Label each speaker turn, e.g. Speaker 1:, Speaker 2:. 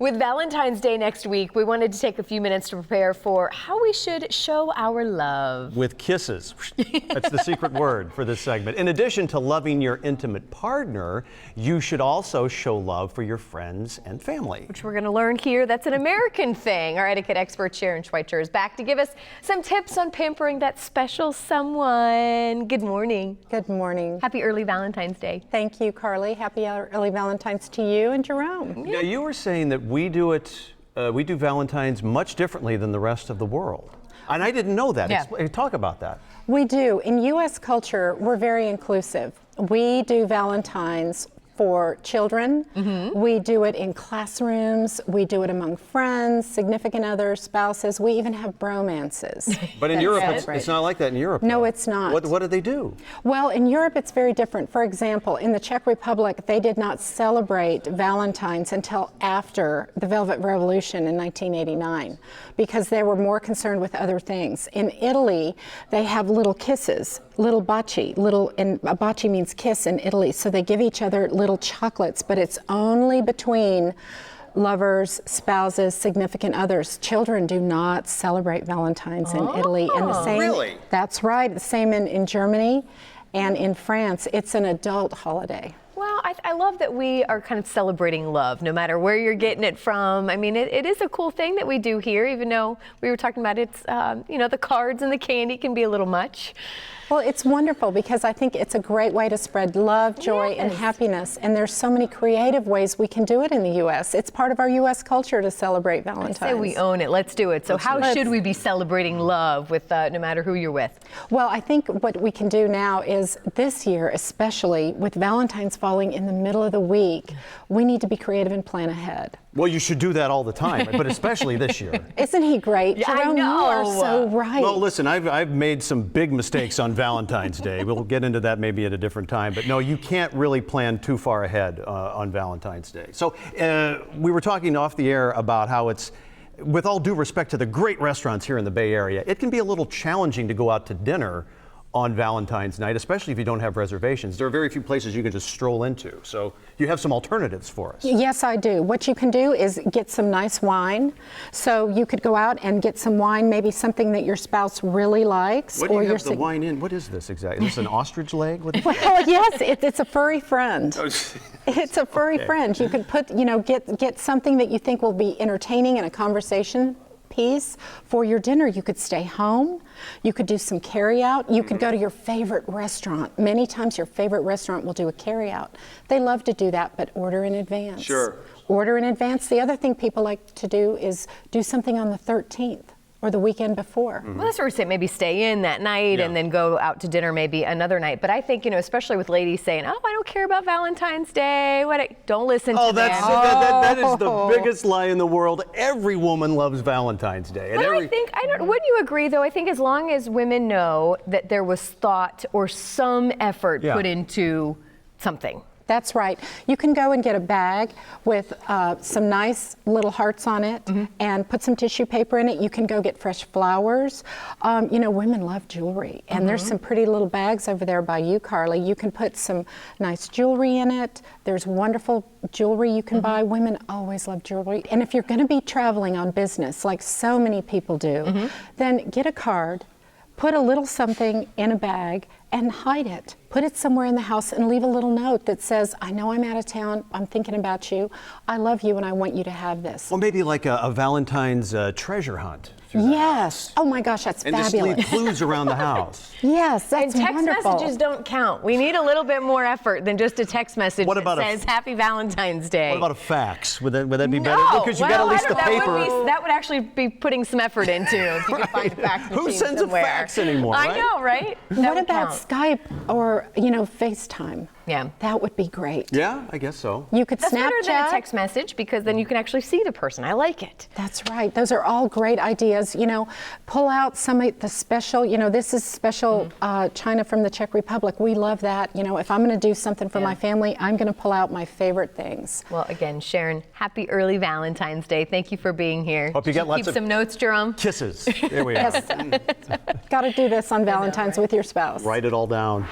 Speaker 1: With Valentine's Day next week, we wanted to take a few minutes to prepare for how we should show our love.
Speaker 2: With kisses. That's the secret word for this segment. In addition to loving your intimate partner, you should also show love for your friends and family.
Speaker 1: Which we're going to learn here, that's an American thing. Our etiquette expert Sharon Schweitzer is back to give us some tips on pampering that special someone. Good morning.
Speaker 3: Good morning.
Speaker 1: Happy early Valentine's Day.
Speaker 3: Thank you, Carly. Happy early Valentine's to you and Jerome.
Speaker 2: Yeah, you were saying that we do Valentine's much differently than the rest of the world. And I didn't know that.
Speaker 1: Yeah.
Speaker 2: Talk about that.
Speaker 3: We do. In U.S. culture, we're very inclusive. We do Valentine's for children. We do it in classrooms. We do it among friends, significant others, spouses. We even have bromances.
Speaker 2: But in Europe, it's not like that in Europe.
Speaker 3: No,
Speaker 2: though.
Speaker 3: it's not.
Speaker 2: What do they do?
Speaker 3: Well, in Europe, it's very different. For example, in the Czech Republic, they did not celebrate Valentine's until after the Velvet Revolution in 1989 because they were more concerned with other things. In Italy, they have little kisses, little baci, and a baci means kiss in Italy. So they give each other little chocolates, but it's only between lovers, spouses, significant others. Children do not celebrate Valentine's in Italy. And the same,
Speaker 2: really?
Speaker 3: That's right. The same in Germany and in France. It's an adult holiday.
Speaker 1: Well, I love that we are kind of celebrating love, no matter where you're getting it from. I mean, it is a cool thing that we do here, even though we were talking about it's, the cards and the candy can be a little much.
Speaker 3: Well, it's wonderful because I think it's a great way to spread love, joy, and happiness. And there's so many creative ways we can do it in the U.S. It's part of our U.S. culture to celebrate Valentine's.
Speaker 1: I say we own it. Let's do it. So how should we be celebrating love with no matter who you're with?
Speaker 3: Well, I think what we can do now is this year, especially with Valentine's falling in the middle of the week, we need to be creative and plan ahead.
Speaker 2: Well, you should do that all the time, but especially this year.
Speaker 3: Isn't he great?
Speaker 1: Yeah,
Speaker 3: Jerome,
Speaker 1: I know.
Speaker 3: you are so right.
Speaker 2: Well, listen, I've made some big mistakes on Valentine's Day. We'll get into that maybe at a different time. But no, you can't really plan too far ahead on Valentine's Day. So we were talking off the air about how it's, with all due respect to the great restaurants here in the Bay Area, it can be a little challenging to go out to dinner on Valentine's night, especially if you don't have reservations. There are very few places you can just stroll into. So you have some alternatives for us.
Speaker 3: Yes, I do. What you can do is get some nice wine. So you could go out and get some wine, maybe something that your spouse really likes.
Speaker 2: What do you have the wine in? What is this exactly? Is this an ostrich leg? What is
Speaker 3: well, yes, it's a furry friend. It's a furry friend. You could put, get something that you think will be entertaining and a conversation piece for your dinner. You could stay home. You could do some carry out. You could go to your favorite restaurant. Many times your favorite restaurant will do a carry out. They love to do that, but order in advance.
Speaker 2: Sure.
Speaker 3: Order in advance. The other thing people like to do is do something on the 13th. Or the weekend before.
Speaker 1: Well, that's where we say maybe stay in that night and then go out to dinner maybe another night. But I think, especially with ladies saying, oh, I don't care about Valentine's Day. Don't listen to them.
Speaker 2: That is the biggest lie in the world. Every woman loves Valentine's Day.
Speaker 1: But wouldn't you agree, though? I think as long as women know that there was thought or some effort put into something.
Speaker 3: That's right. You can go and get a bag with some nice little hearts on it and put some tissue paper in it. You can go get fresh flowers. Women love jewelry. And there's some pretty little bags over there by you, Carly. You can put some nice jewelry in it. There's wonderful jewelry you can buy. Women always love jewelry. And if you're going to be traveling on business, like so many people do, then get a card, put a little something in a bag, and hide it. Put it somewhere in the house and leave a little note that says, I know I'm out of town, I'm thinking about you, I love you and I want you to have this.
Speaker 2: Well, maybe like a Valentine's treasure hunt.
Speaker 3: Yes. Oh my gosh, that's fabulous.
Speaker 2: And just leave clues around the house.
Speaker 3: Yes, that's
Speaker 1: and text
Speaker 3: wonderful.
Speaker 1: messages don't count. We need a little bit more effort than just a text message that says Happy Valentine's Day.
Speaker 2: What about a fax? Would that be better?
Speaker 1: No,
Speaker 2: Because you got at least the paper.
Speaker 1: That would actually be putting some effort into if you could find a fax machine
Speaker 2: Who sends
Speaker 1: somewhere.
Speaker 2: a fax anymore?
Speaker 1: I know, right?
Speaker 3: What about Skype or FaceTime?
Speaker 1: Yeah.
Speaker 3: That would be great.
Speaker 2: Yeah, I guess so.
Speaker 3: You could
Speaker 1: That's
Speaker 3: Snapchat.
Speaker 1: better than a text message because then you can actually see the person. I like it.
Speaker 3: That's right. Those are all great ideas. Pull out some of the special, this is special china from the Czech Republic. We love that. If I'm going to do something for my family, I'm going to pull out my favorite things.
Speaker 1: Well, again, Sharon, happy early Valentine's Day. Thank you for being here.
Speaker 2: Hope you get lots of
Speaker 1: some notes, Jerome.
Speaker 2: Kisses. There we are.
Speaker 3: Got to do this on Valentine's with your spouse.
Speaker 2: Write it all down.